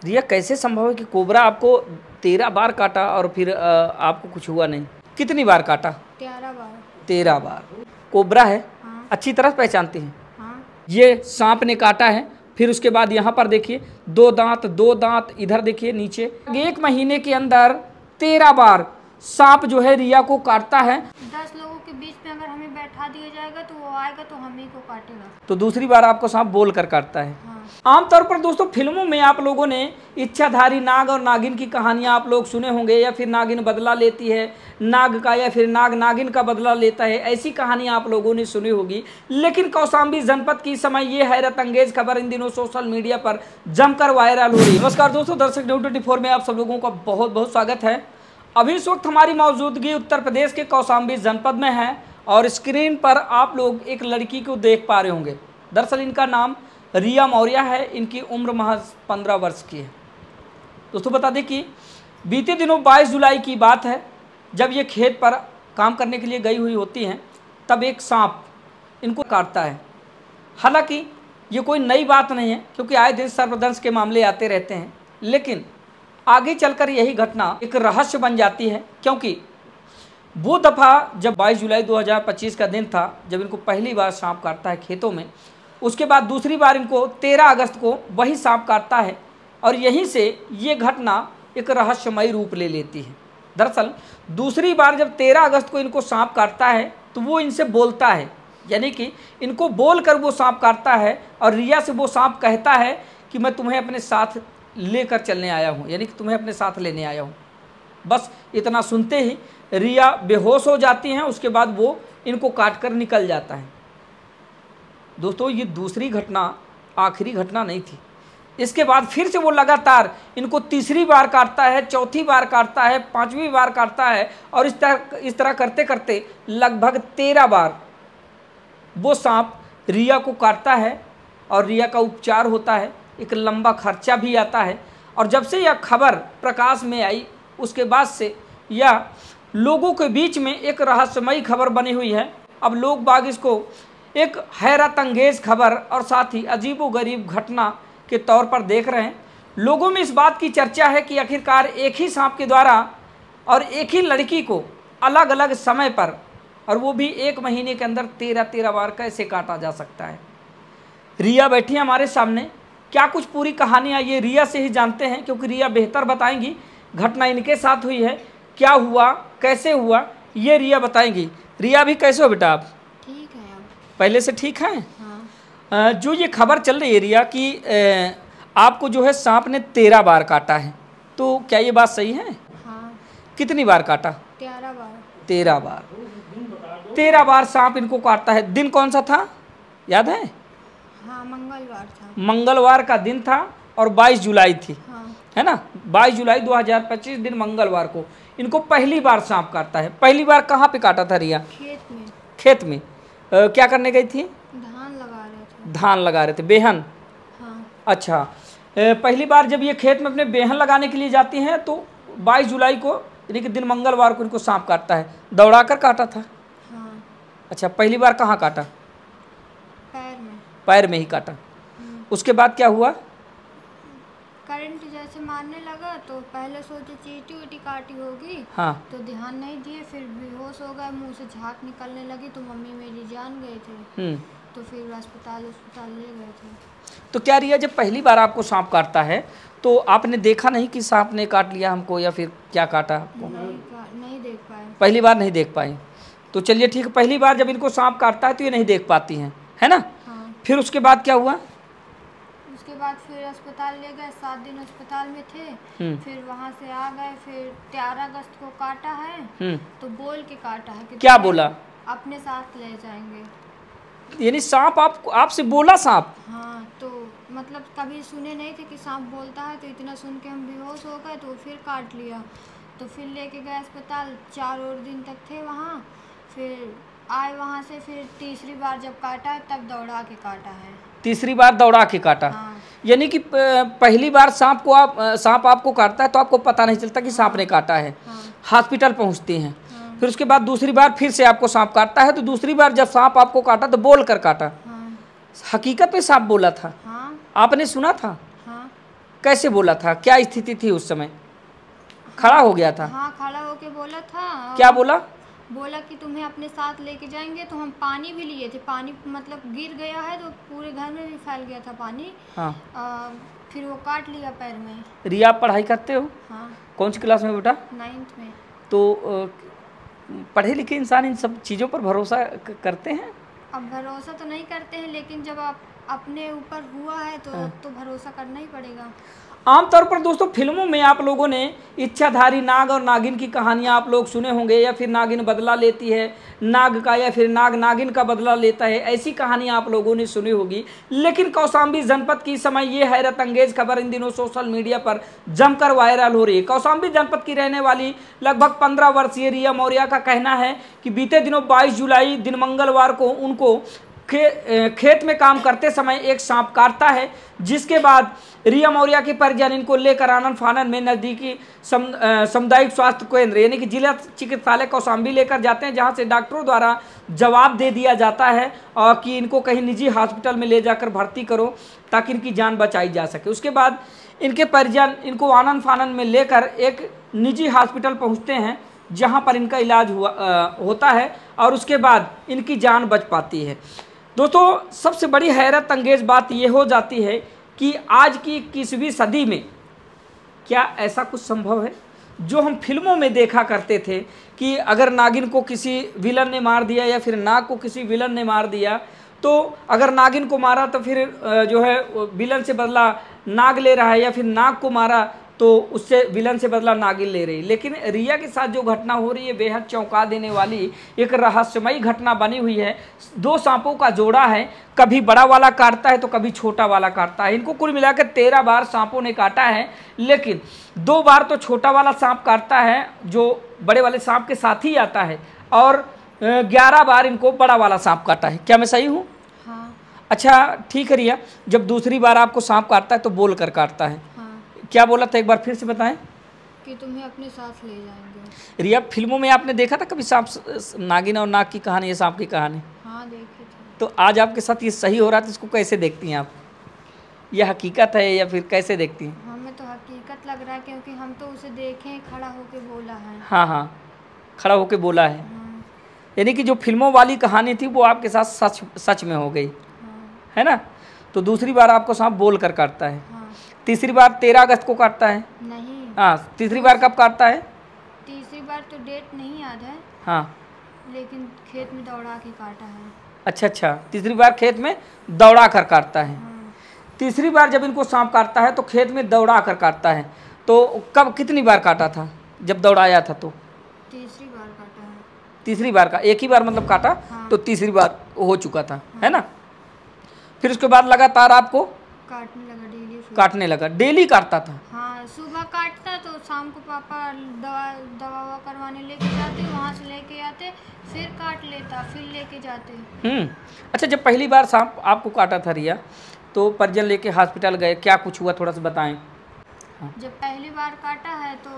रिया, कैसे संभव है कि कोबरा आपको 13 बार काटा और फिर आपको कुछ हुआ नहीं? कितनी बार काटा? 13 बार। 13 बार। कोबरा है? हाँ। अच्छी तरह पहचानते हैं? हाँ। ये सांप ने काटा है। फिर उसके बाद यहाँ पर देखिए 2 दांत, 2 दांत, इधर देखिए नीचे। 1 महीने के अंदर 13 बार सांप जो है रिया को काटता है। 10 लोगों के बीच में अगर हमें बैठा दिया जाएगा तो वो आएगा तो हम ही को काटेगा। तो दूसरी बार आपको सांप बोल कर काटता है। हाँ। आमतौर पर दोस्तों फिल्मों में आप लोगों ने इच्छाधारी नाग और नागिन की कहानियां आप लोग सुने होंगे, या फिर नागिन बदला लेती है नाग का, या फिर नाग नागिन का बदला लेता है, ऐसी कहानियां आप लोगों ने सुनी होगी। लेकिन कौशाम्बी जनपद की समय ये हैरत अंगेज खबर इन दिनों सोशल मीडिया पर जमकर वायरल हो रही है। नमस्कार दोस्तों, दर्शक न्यूज़ 24 में आप सब लोगों का बहुत बहुत स्वागत है। अभी इस वक्त हमारी मौजूदगी उत्तर प्रदेश के कौशाम्बी जनपद में है और स्क्रीन पर आप लोग एक लड़की को देख पा रहे होंगे। दरअसल इनका नाम रिया मौर्य है। इनकी उम्र महज 15 वर्ष की है। दोस्तों बता दें कि बीते दिनों 22 जुलाई की बात है, जब ये खेत पर काम करने के लिए गई हुई होती हैं, तब एक सांप इनको काटता है। हालांकि ये कोई नई बात नहीं है, क्योंकि आए दिन सर्पदंश के मामले आते रहते हैं, लेकिन आगे चलकर यही घटना एक रहस्य बन जाती है। क्योंकि वो दफ़ा जब 22 जुलाई 2025 का दिन था, जब इनको पहली बार सांप काटता है खेतों में, उसके बाद दूसरी बार इनको 13 अगस्त को वही सांप काटता है और यहीं से ये घटना एक रहस्यमयी रूप ले लेती है। दरअसल दूसरी बार जब 13 अगस्त को इनको सांप काटता है तो वो इनसे बोलता है, यानी कि इनको बोलकर वो सांप काटता है और रिया से वो सांप कहता है कि मैं तुम्हें अपने साथ लेकर चलने आया हूँ, यानी कि तुम्हें अपने साथ लेने आया हूँ। बस इतना सुनते ही रिया बेहोश हो जाती हैं। उसके बाद वो इनको काटकर निकल जाता है। दोस्तों ये दूसरी घटना आखिरी घटना नहीं थी। इसके बाद फिर से वो लगातार इनको तीसरी बार काटता है, चौथी बार काटता है, 5वीं बार काटता है और इस तरह करते करते लगभग 13 बार वो सांप रिया को काटता है और रिया का उपचार होता है। एक लंबा खर्चा भी आता है। और जब से यह खबर प्रकाश में आई, उसके बाद से यह लोगों के बीच में एक रहस्यमयी खबर बनी हुई है। अब लोग बाग इसको एक हैरत अंगेज खबर और साथ ही अजीबोगरीब घटना के तौर पर देख रहे हैं। लोगों में इस बात की चर्चा है कि आखिरकार एक ही सांप के द्वारा और एक ही लड़की को अलग अलग समय पर, और वो भी 1 महीने के अंदर 13 बार कैसे काटा जा सकता है। रिया बैठी है हमारे सामने। क्या कुछ पूरी कहानियाँ ये रिया से ही जानते हैं, क्योंकि रिया बेहतर बताएंगी। घटना इनके साथ हुई है, क्या हुआ, कैसे हुआ, ये रिया बताएंगी। रिया भी कैसे हो बेटा आप? ठीक है अब। पहले से ठीक है? हाँ। जो ये खबर चल रही है रिया कि आपको जो है सांप ने 13 बार काटा है, तो क्या ये बात सही है? हाँ। कितनी बार काटा? 13 बार। 13 बार। 13 बार सांप इनको काटता है। दिन कौन सा था, याद है? हाँ, मंगलवार था। मंगलवार का दिन था और 22 जुलाई थी। हाँ। है ना? 22 जुलाई 2025 दिन मंगलवार को इनको पहली बार सांप काटता है। पहली बार कहाँ पे काटा था रिया? खेत में। खेत में। क्या करने गई थी? धान लगा रहे थे। धान लगा रहे थे, बेहन? हाँ। अच्छा। पहली बार जब ये खेत में अपने बेहन लगाने के लिए जाती हैं तो 22 जुलाई को, यानी कि दिन मंगलवार को, इनको सांप काटता है। दौड़ा कर काटा था? हाँ। अच्छा, पहली बार कहाँ काटा? पैर में। पैर में ही काटा। उसके बाद क्या हुआ? करंट जैसे मारने लगा तो पहले सोचे चींटी वीटी काटी होगी। हाँ। तो ध्यान नहीं दिए, फिर बेहोश हो गए, मुंह से झाग निकलने लगी तो मम्मी मेरी जान गए थे। तो फिर अस्पताल ले गए थे। तो क्या रिया, जब पहली बार आपको सांप काटता है तो आपने देखा नहीं कि सांप ने काट लिया हमको, या फिर क्या काटा आपको? नहीं देख पाए। पहली बार नहीं देख पाई। तो चलिए ठीक है, पहली बार जब इनको सांप काटता है तो ये नहीं देख पाती हैं, है ना? हाँ। फिर उसके बाद क्या हुआ? उसके बाद फिर अस्पताल ले गए, 7 दिन अस्पताल में थे। फिर वहाँ से आ गए, फिर 13 अगस्त को काटा है। तो बोल के काटा है कि क्या बोला? अपने साथ ले जाएंगे। यानी सांप आपसे बोला सांप? हाँ। तो मतलब कभी सुने नहीं थे कि सांप बोलता है, तो इतना सुन के हम बेहोश हो गए, तो फिर काट लिया। तो फिर लेके गए अस्पताल, 4 और दिन तक थे वहाँ। फिर आए वहाँ से, फिर तीसरी बार जब काटा है तब दौड़ा के काटा है। तीसरी बार दौड़ा के काटा? हाँ। यानी कि पहली बार सांप आपको काटता है तो आपको पता नहीं चलता कि सांप ने काटा है। हाँ। हॉस्पिटल पहुँचते हैं। हाँ। फिर उसके बाद दूसरी बार फिर से आपको सांप काटता है, तो दूसरी बार जब सांप आपको काटा तो बोल कर काटा? हाँ। हकीकत में सांप बोला था? हाँ। आपने सुना था? हाँ। कैसे बोला था, क्या स्थिति थी उस समय? खड़ा हो गया था? हाँ, खड़ा होके बोला था। क्या बोला? बोला कि तुम्हें अपने साथ लेके जाएंगे। तो हम पानी भी लिए थे, पानी मतलब गिर गया है तो पूरे घर में भी फैल गया था पानी। हाँ। फिर वो काट लिया पैर में। रिया, आप पढ़ाई करते हो? हाँ, कौन सी क्लास में बेटा? 9th में। तो पढ़े लिखे इंसान इन सब चीज़ों पर भरोसा करते हैं? अब भरोसा तो नहीं करते हैं, लेकिन जब आप अपने ऊपर हुआ है तो भरोसा करना ही पड़ेगा। आमतौर पर दोस्तों फिल्मों में आप लोगों ने इच्छाधारी नाग और नागिन की कहानियां आप लोग सुने होंगे, या फिर नागिन बदला लेती है नाग का, या फिर नाग नागिन का बदला लेता है, ऐसी कहानियां आप लोगों ने सुनी होगी। लेकिन कौशाम्बी जनपद की इस समय ये हैरत अंगेज खबर इन दिनों सोशल मीडिया पर जमकर वायरल हो रही है। कौशाम्बी जनपद की रहने वाली लगभग 15 वर्षीय रिया मौर्य का कहना है कि बीते दिनों 22 जुलाई दिन मंगलवार को उनको खेत में काम करते समय एक सांप काटता है, जिसके बाद रिया मौर्य के परिजन इनको लेकर आनन फानन में नज़दीकी सामुदायिक स्वास्थ्य केंद्र यानी कि जिला चिकित्सालय कौशाम्बी लेकर जाते हैं, जहां से डॉक्टरों द्वारा जवाब दे दिया जाता है और कि इनको कहीं निजी हॉस्पिटल में ले जाकर भर्ती करो ताकि इनकी जान बचाई जा सके। उसके बाद इनके परिजन इनको आनन फानन में लेकर एक निजी हॉस्पिटल पहुँचते हैं, जहाँ पर इनका इलाज होता है और उसके बाद इनकी जान बच पाती है। दोस्तों सबसे बड़ी हैरत अंगेज बात यह हो जाती है कि आज की 21वीं सदी में क्या ऐसा कुछ संभव है? जो हम फिल्मों में देखा करते थे कि अगर नागिन को किसी विलन ने मार दिया या फिर नाग को किसी विलन ने मार दिया, तो अगर नागिन को मारा तो फिर जो है विलन से बदला नाग ले रहा है, या फिर नाग को मारा तो उससे विलन से बदला नागिन ले रही। लेकिन रिया के साथ जो घटना हो रही है बेहद चौंका देने वाली एक रहस्यमयी घटना बनी हुई है। 2 सांपों का जोड़ा है, कभी बड़ा वाला काटता है तो कभी छोटा वाला काटता है। इनको कुल मिलाकर 13 बार सांपों ने काटा है, लेकिन 2 बार तो छोटा वाला सांप काटता है जो बड़े वाले सांप के साथ ही आता है, और 11 बार इनको बड़ा वाला सांप काटा है। क्या मैं सही हूँ? हाँ। अच्छा ठीक है रिया, जब दूसरी बार आपको सांप काटता है तो बोल कर काटता है, क्या बोला था एक बार फिर से बताएं? कि तुम्हें अपने साथ ले जाएंगे। रिया, फिल्मों में आपने देखा था कभी सांप नागिन और नाग की कहानी या सांप की कहानी? हाँ, देखी थी। तो आज आपके साथ ये सही हो रहा था, इसको कैसे देखती हैं आप? यह हकीकत है या फिर कैसे देखती हैं? हमें तो हकीकत लग रहा है, क्योंकि हम तो उसे देखें, खड़ा होके बोला है। हाँ हाँ, खड़ा होके बोला है। हाँ। यानी कि जो फिल्मों वाली कहानी थी वो आपके साथ सच में हो गई। हाँ। है ना? तो दूसरी बार आपको सांप बोल कर काटता है। हाँ। तीसरी बार 13 अगस्त को काटता है। नहीं। हाँ, तीसरी बार कब काटता है? तीसरी बार तो डेट नहीं याद है। हाँ, लेकिन खेत में दौड़ा के काटा है। अच्छा, तीसरी बार खेत में दौड़ा कर काटता है। हाँ। तीसरी बार जब इनको सांप काटता है तो खेत में दौड़ा कर काटता है। तो कब कितनी बार काटा था जब दौड़ाया था? तो तीसरी बार काटा है। तीसरी बार का, एक ही बार मतलब काटा। हाँ। तो तीसरी बार हो चुका था। है ना? फिर उसके बाद लगातार आपको काटने लगा, डेली काटने लगा, डेली काटता था। हाँ, सुबह काटता तो शाम को पापा दवा करवाने लेके जाते, वहाँ से लेके आते, फिर काट लेता, फिर लेके जाते। अच्छा, जब पहली बार सांप आपको काटा था रिया, तो परिजन लेके हॉस्पिटल गए, क्या कुछ हुआ थोड़ा सा बताएं? हाँ। जब पहली बार काटा है तो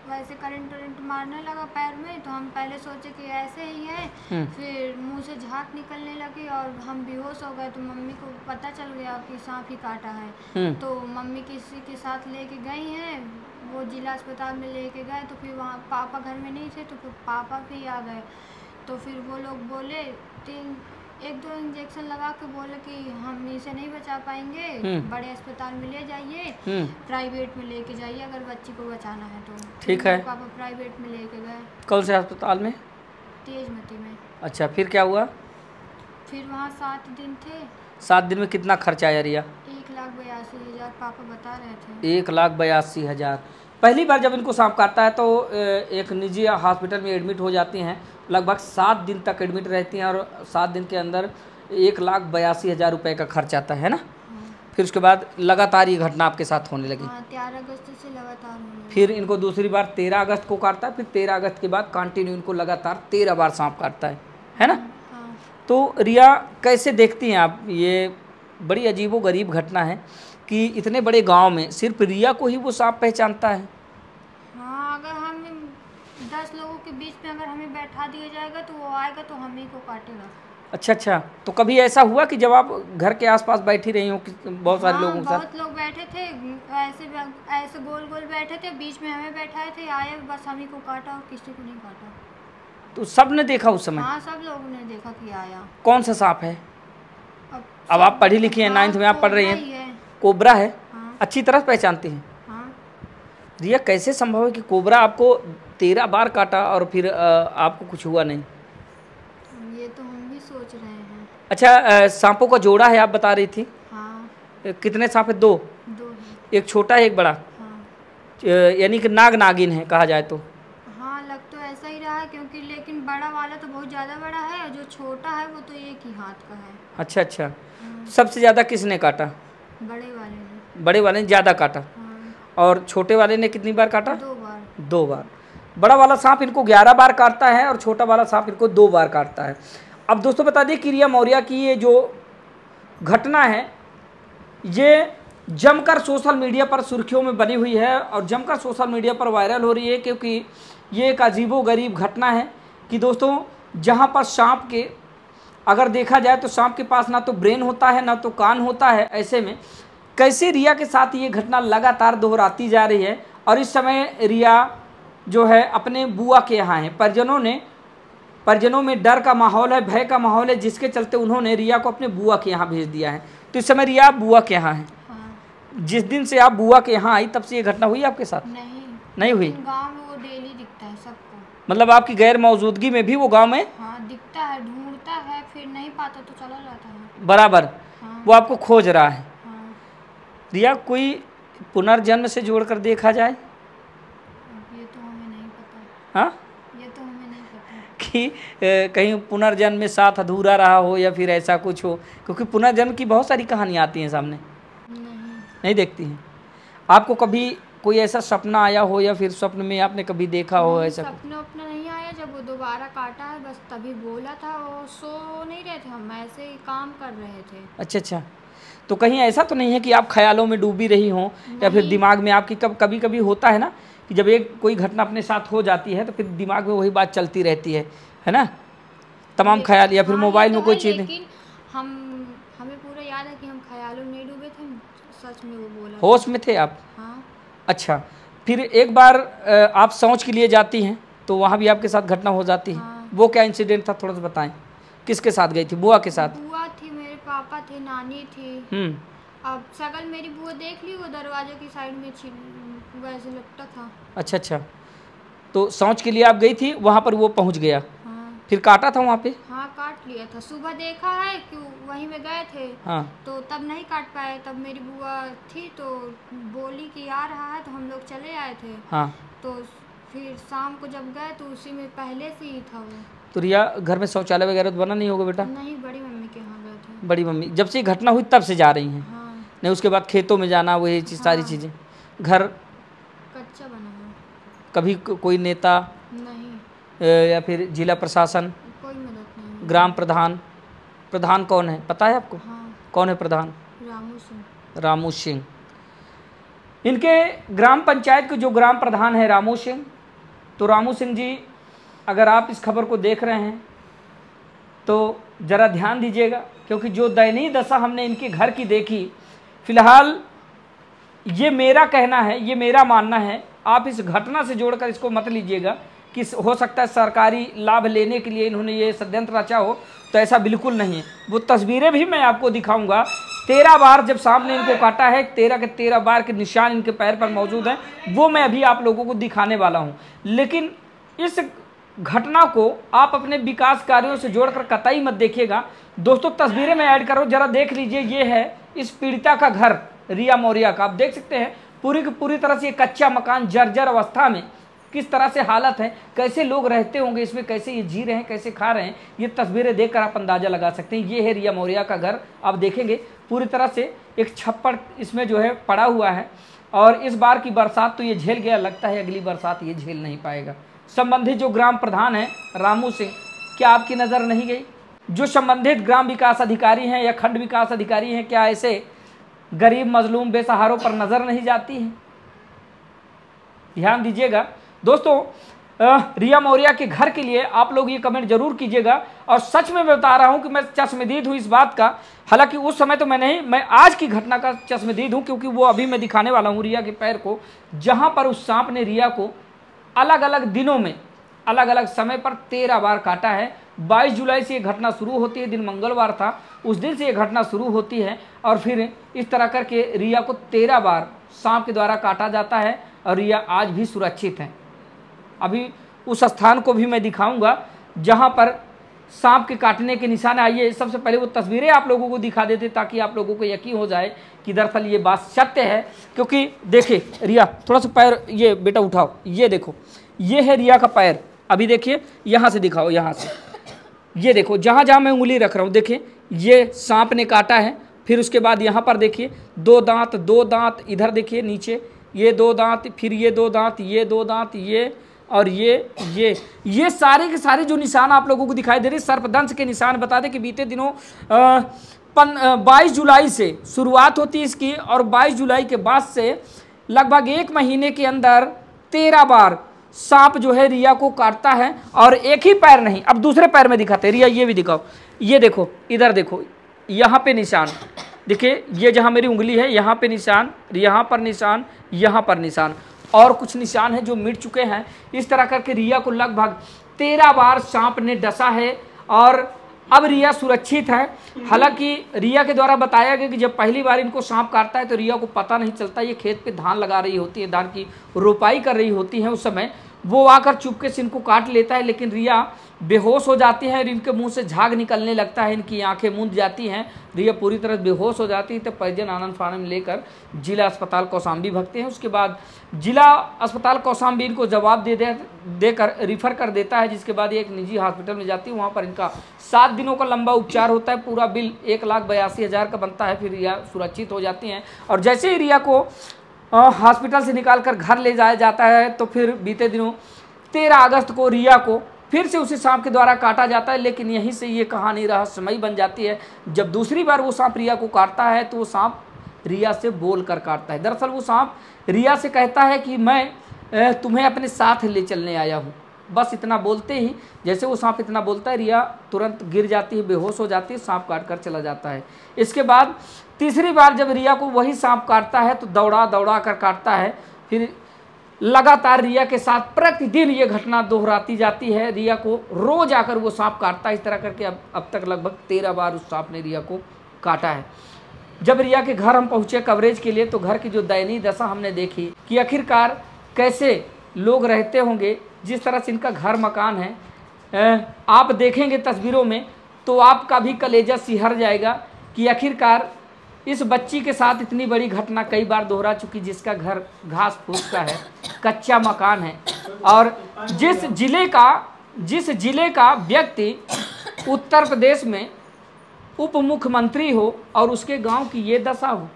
वैसे करंट मारने लगा पैर में, तो हम पहले सोचे कि ऐसे ही है। फिर मुंह से झाग निकलने लगी और हम बेहोश हो गए। तो मम्मी को पता चल गया कि सांप ही काटा है। तो मम्मी किसी के साथ लेके गई हैं, वो जिला अस्पताल में लेके गए। तो फिर वहाँ पापा घर में नहीं थे, तो फिर पापा भी आ गए। तो फिर वो लोग बोले 1-2 इंजेक्शन लगा के बोले कि हम इसे नहीं बचा पाएंगे, बड़े अस्पताल में ले जाइए, प्राइवेट में लेके जाइए अगर बच्ची को बचाना है तो। ठीक है। पापा प्राइवेट में लेके गए। कौन से अस्पताल में? तेजमती में। अच्छा, फिर क्या हुआ? फिर वहाँ 7 दिन थे। 7 दिन में कितना खर्चा आया रिया? 1,82,000 पापा बता रहे थे। 1,82,000। पहली बार जब इनको सांप काटता है तो एक निजी हॉस्पिटल में एडमिट हो जाती हैं, लगभग 7 दिन तक एडमिट रहती हैं और 7 दिन के अंदर 1,82,000 रुपये का खर्च आता है ना? हाँ। फिर उसके बाद लगातार ये घटना आपके साथ होने लगी। हाँ, 13 अगस्त से लगातार होने लगी। फिर इनको दूसरी बार 13 अगस्त को काटता है, फिर 13 अगस्त के बाद कंटिन्यू इनको लगातार 13 बार सांप काटता है ना? हाँ। तो रिया कैसे देखती हैं आप? ये बड़ी अजीबोगरीब घटना है कि इतने बड़े गांव में सिर्फ रिया को ही वो सांप पहचानता है। हाँ, अगर हम 10 लोगों के बीच में अगर हमें बैठा दिया जाएगा तो वो आएगा तो हम ही को काटेगा। अच्छा अच्छा, तो कभी ऐसा हुआ कि जब आप घर के आसपास बैठी रही हो बहुत सारे लोगों के साथ? बहुत लोग बैठे थे, ऐसे ऐसे गोल गोल बैठे थे, बीच में हमें बैठाए थे, आए बस हम ही को काटा और किसी को नहीं काटा। तो सब ने देखा उस समय? हाँ, सब लोगों ने देखा कि आया। कौन सा सांप है? अब आप पढ़ी लिखी हैं, 9th में आप पढ़ रही हैं, कोबरा है। हाँ। अच्छी तरह पहचानती हैं। हाँ। रिया, कैसे संभव है कि कोबरा आपको 13 बार काटा और फिर आपको कुछ हुआ नहीं? ये तो हम भी सोच रहे हैं। अच्छा, सांपों का जोड़ा है आप बता रही थी? हाँ। कितने सांप है? 2 है। एक छोटा है एक बड़ा। हाँ। यानी कि नाग नागिन है कहा जाए तो। हाँ, लग तो ऐसा ही रहा है, क्योंकि लेकिन बड़ा वाला तो बहुत ज़्यादा बड़ा है और जो छोटा है वो तो एक ही हाथ का है। अच्छा अच्छा। सबसे ज़्यादा किसने काटा? बड़े वाले ने। बड़े वाले ने ज़्यादा काटा। हाँ। और छोटे वाले ने कितनी बार काटा? 2 बार। 2 बार। बड़ा वाला सांप इनको 11 बार काटता है और छोटा वाला सांप इनको 2 बार काटता है। अब दोस्तों बता दें कि रिया मौर्य की ये जो घटना है ये जमकर सोशल मीडिया पर सुर्खियों में बनी हुई है और जमकर सोशल मीडिया पर वायरल हो रही है, क्योंकि ये एक अजीबोगरीब घटना है कि दोस्तों जहाँ पर सांप के अगर देखा जाए तो सांप के पास ना तो ब्रेन होता है ना तो कान होता है। ऐसे में कैसे रिया के साथ ये घटना लगातार दोहराती जा रही है। और इस समय रिया जो है अपने बुआ के यहाँ है। परिजनों में डर का माहौल है, भय का माहौल है, जिसके चलते उन्होंने रिया को अपने बुआ के यहाँ भेज दिया है। तो इस समय रिया बुआ के यहाँ है। हाँ। जिस दिन से आप बुआ के यहाँ आई तब से ये घटना हुई आपके साथ? नहीं हुई। गांव में वो डेली दिखता है सबको। मतलब आपकी गैर मौजूदगी में भी वो गांव में? हाँ, दिखता है, ढूंढता है, फिर नहीं पाता तो चला जाता है बराबर। हाँ। वो आपको खोज रहा है। हाँ। रिया, कोई पुनर्जन्म से जोड़कर देखा जाए? ये तो हमें नहीं पता। हाँ, ये तो हमें नहीं पता कि कहीं पुनर्जन्म में साथ अधूरा रहा हो या फिर ऐसा कुछ हो, क्योंकि पुनर्जन्म की बहुत सारी कहानियाँ आती हैं सामने। नहीं देखती हैं? आपको कभी कोई ऐसा सपना आया हो या फिर स्वप्न में आपने कभी देखा हो ऐसा? सपना नहीं आया, जब वो दोबारा काटा है बस तभी बोला था। वो सो नहीं रहे थे, हम ऐसे ही काम कर रहे थे। अच्छा अच्छा। तो कहीं ऐसा तो नहीं है कि आप ख्यालों में डूबी रही हों या फिर दिमाग में आपकी कभी कभी होता है ना कि जब एक कोई घटना अपने साथ हो जाती है तो फिर दिमाग में वही बात चलती रहती है ना, तमाम ख्याल या फिर मोबाइल में कोई चीज़। लेकिन हमें पूरा याद है कि हम ख्यालों में नहीं डूबे थे, सच में वो बोला। होश में थे आप? हाँ। अच्छा, फिर एक बार आप सोच के लिए जाती हैं तो वहाँ भी आपके साथ घटना हो जाती है। हाँ। वो क्या इंसिडेंट था, थोड़ा सा बताएं। किसके साथ गई थी? बुआ के साथ? बुआ थी, मेरे पापा थे, नानी थी। अब शकल मेरी बुआ देख ली, वो दरवाजे की साइड में वैसे लगता था। अच्छा अच्छा, तो सोच के लिए आप गई थी, वहाँ पर वो पहुँच गया। हाँ। फिर काटा था वहाँ पे? हाँ, काट लिया था। सुबह देखा है कि वहीं में गए थे। हाँ। तो तब नहीं काट पाए, तब मेरी बुआ थी तो बोली कि आ रहा है, तो हम लोग चले आए थे। हाँ। तो फिर शाम को जब गए तो उसी में पहले से ही था वो। तो रिया, घर में शौचालय वगैरह तो बना नहीं होगा बेटा? नहीं, बड़ी मम्मी के यहाँ गए थे। बड़ी मम्मी जब से घटना हुई तब से जा रही हैं? हाँ। नहीं, उसके बाद खेतों में जाना, वही चीज़, सारी चीज़ें। घर कच्चा बना है। कभी कोई नेता नहीं, या फिर जिला प्रशासन, कोई मदद नहीं। ग्राम प्रधान कौन है पता है आपको? हाँ। कौन है प्रधान? रामू सिंह। रामू सिंह। इनके ग्राम पंचायत के जो ग्राम प्रधान है रामू सिंह। तो रामू सिंह जी, अगर आप इस खबर को देख रहे हैं तो ज़रा ध्यान दीजिएगा, क्योंकि जो दयनीय दशा हमने इनके घर की देखी, फिलहाल ये मेरा कहना है, ये मेरा मानना है, आप इस घटना से जोड़कर इसको मत लीजिएगा कि हो सकता है सरकारी लाभ लेने के लिए इन्होंने ये षड्यंत्र रचा हो, तो ऐसा बिल्कुल नहीं है। वो तस्वीरें भी मैं आपको दिखाऊंगा। 13 बार जब सांप ने इनको काटा है, 13 के 13 बार के निशान इनके पैर पर मौजूद हैं, वो मैं अभी आप लोगों को दिखाने वाला हूँ। लेकिन इस घटना को आप अपने विकास कार्यों से जोड़कर कतई मत देखिएगा। दोस्तों, तस्वीरें मैं ऐड करो, जरा देख लीजिए। ये है इस पीड़िता का घर, रिया मौर्य का। आप देख सकते हैं पूरी की पूरी तरह से ये कच्चा मकान जर्जर अवस्था में, किस तरह से हालत है, कैसे लोग रहते होंगे इसमें, कैसे ये जी रहे हैं, कैसे खा रहे हैं, ये तस्वीरें देखकर आप अंदाजा लगा सकते हैं। ये है रिया मौर्य का घर। आप देखेंगे पूरी तरह से एक छप्पड़ इसमें जो है पड़ा हुआ है, और इस बार की बरसात तो ये झेल गया, लगता है अगली बरसात ये झेल नहीं पाएगा। संबंधित जो ग्राम प्रधान है रामू सिंह, क्या आपकी नज़र नहीं गई? जो संबंधित ग्राम विकास अधिकारी हैं या खंड विकास अधिकारी हैं, क्या ऐसे गरीब मजलूम बेसहारों पर नज़र नहीं जाती है? ध्यान दीजिएगा दोस्तों। रिया मौर्य के घर के लिए आप लोग ये कमेंट जरूर कीजिएगा। और सच में मैं बता रहा हूं कि मैं चश्मदीद हूं इस बात का, हालांकि उस समय तो मैं नहीं, मैं आज की घटना का चश्मदीद हूं, क्योंकि वो अभी मैं दिखाने वाला हूं रिया के पैर को, जहां पर उस सांप ने रिया को अलग अलग दिनों में अलग अलग समय पर 13 बार काटा है। 22 जुलाई से ये घटना शुरू होती है, दिन मंगलवार था, उस दिन से ये घटना शुरू होती है और फिर इस तरह करके रिया को 13 बार सांप के द्वारा काटा जाता है और रिया आज भी सुरक्षित है। अभी उस स्थान को भी मैं दिखाऊंगा जहां पर सांप के काटने के निशान। आइए सबसे पहले वो तस्वीरें आप लोगों को दिखा देते ताकि आप लोगों को यकीन हो जाए कि दरअसल ये बात सत्य है। क्योंकि देखिए रिया, थोड़ा सा पैर ये बेटा उठाओ, ये देखो, ये है रिया का पैर। अभी देखिए यहाँ से दिखाओ, यहाँ से ये देखो, जहाँ जहाँ मैं उंगली रख रहा हूँ देखिए, ये सांप ने काटा है। फिर उसके बाद यहाँ पर देखिए 2 दांत, इधर देखिए नीचे ये 2 दांत, फिर ये 2 दांत, ये 2 दांत, ये और ये सारे के सारे जो निशान आप लोगों को दिखाई दे रहे हैं सर्पदंश के निशान। बता दें कि बीते दिनों 22 जुलाई से शुरुआत होती है इसकी और 22 जुलाई के बाद से लगभग 1 महीने के अंदर 13 बार सांप जो है रिया को काटता है। और एक ही पैर नहीं, अब दूसरे पैर में दिखाते हैं। रिया ये भी दिखाओ, ये देखो, इधर देखो, यहाँ पे निशान देखिए, ये जहाँ मेरी उंगली है यहाँ पे निशान, यहाँ पर निशान, यहाँ पर निशान, और कुछ निशान है जो मिट चुके हैं। इस तरह करके रिया को लगभग 13 बार सांप ने डसा है और अब रिया सुरक्षित है। हालांकि रिया के द्वारा बताया गया कि जब पहली बार इनको सांप काटता है तो रिया को पता नहीं चलता, ये खेत पे धान लगा रही होती है, धान की रोपाई कर रही होती है, उस समय वो आकर चुपके से इनको काट लेता है। लेकिन रिया बेहोश हो जाती है और इनके मुंह से झाग निकलने लगता है, इनकी आंखें मूंद जाती हैं, रिया पूरी तरह बेहोश हो जाती है। तो परिजन आनंद फानन लेकर जिला अस्पताल कौशाम्बी भागते हैं। उसके बाद जिला अस्पताल कौशाम्बी इनको जवाब देकर रिफ़र कर देता है, जिसके बाद ये एक निजी हॉस्पिटल में जाती है। वहाँ पर इनका 7 दिनों का लंबा उपचार होता है, पूरा बिल 1,82,000 का बनता है। फिर रिया सुरक्षित हो जाती हैं और जैसे ही रिया को हॉस्पिटल से निकाल कर घर ले जाया जाता है तो फिर बीते दिनों 13 अगस्त को रिया को फिर से उसी सांप के द्वारा काटा जाता है। लेकिन यहीं से ये कहानी रहस्यमयी बन जाती है। जब दूसरी बार वो सांप रिया को काटता है तो वो सांप रिया से बोल कर काटता है। दरअसल वो सांप रिया से कहता है कि मैं तुम्हें अपने साथ ले चलने आया हूँ। बस इतना बोलते ही, जैसे वो सांप इतना बोलता है, रिया तुरंत गिर जाती है, बेहोश हो जाती है, सांप काट कर चला जाता है। इसके बाद तीसरी बार जब रिया को वही सांप काटता है तो दौड़ा कर काटता है। फिर लगातार रिया के साथ प्रतिदिन ये घटना दोहराती जाती है। रिया को रोज आकर वो सांप काटता है। इस तरह करके अब तक लगभग 13 बार उस सांप ने रिया को काटा है। जब रिया के घर हम पहुँचे कवरेज के लिए तो घर की जो दयनीय दशा हमने देखी कि आखिरकार कैसे लोग रहते होंगे, जिस तरह से इनका घर मकान है। आप देखेंगे तस्वीरों में तो आपका भी कलेजा सिहर जाएगा कि आखिरकार इस बच्ची के साथ इतनी बड़ी घटना कई बार दोहरा चुकी, जिसका घर घास फूस का है, कच्चा मकान है और जिस जिले का व्यक्ति उत्तर प्रदेश में उप मुख्यमंत्री हो और उसके गांव की ये दशा हो।